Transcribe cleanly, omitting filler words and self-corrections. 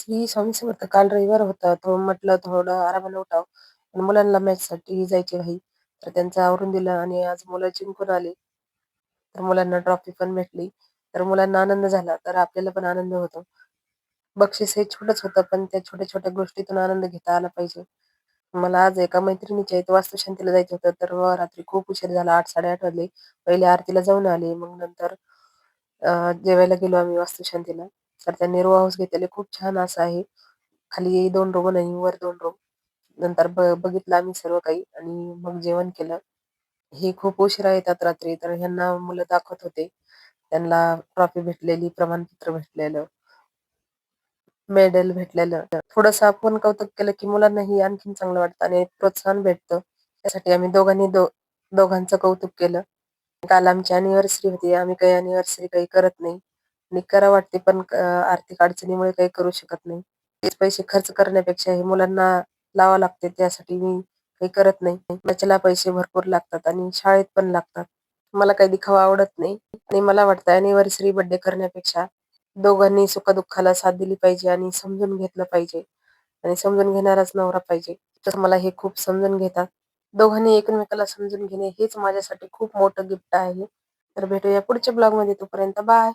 श्री स्वामी समर्थ. काल रविवार होता. तो म्हटलं थोडं आरामानं उठावं. पण मुलांना मॅचसाठी जायची घाई. तर त्यांचं आवरून दिलं आणि आज मुलं जिंकून आली. तर मुलांना ट्रॉफी पण भेटली. तर मुलांना आनंद झाला, तर आपल्याला पण आनंद होतो. बक्षीस हे छोटंच होतं, पण त्या छोट्या-छोट्या गोष्टीतून आनंद घेता आला पाहिजे. मला आज एका मैत्रिणीच्या इथे वास्तुशांतीला जायचं होतं, तर रात्री खूप उशीर झाला. 8:00-8:30 वाजले. पहिले आरतीला जाऊन आले. मग नंतर जेवायला गेलो आम्ही वास्तुशांतीला. तर त्यांनी रो हाऊस घेतलेले खूप छान असं आहे. खाली 2 रूम आणि वर 2 रूम. नंतर बघितलं आम्ही सर्व काही आणि मग जेवण केलं. हे खूप उशिरा येतात रात्री, तर ह्यांना मुलं दाखवत होते. त्यांना ट्रॉफी भेटलेली, प्रमाणपत्र भेटलेलं, मेडल भेटलेलं. थोडंसं आपण कौतुक केलं, की मुलांनाही आणखीन चांगलं वाटतं आणि प्रोत्साहन भेटतं. त्यासाठी आम्ही दोघांचं कौतुक केलं. काल आमची अॅनिव्हर्सरी होती. आम्ही काही अॅनिव्हर्सरी काही करत नाही आणि करा वाटते, पण आर्थिक अडचणीमुळे काही करू शकत नाही. तेच पैसे खर्च करण्यापेक्षा हे मुलांना लावावं लागते, त्यासाठी मी काही करत नाही. त्याच्याला पैसे भरपूर लागतात आणि शाळेत पण लागतात. मला काही दिखावा आवडत नाही आणि मला वाटतं अॅनिव्हर्सरी, बर्थडे करण्यापेक्षा दोघांनी सुख-दुःखाला साथ दिली पाहिजे आणि समजून घेतलं पाहिजे आणि समजून घेणाराच नवरा पाहिजे. तर मला हे खूप समजून घेतात. दोघांनी एकमेकाला समजून घेणे हेच माझ्यासाठी खूप मोठं गिफ्ट आहे. तर भेटूया पुढच्या ब्लॉगमध्ये. तोपर्यंत बाय.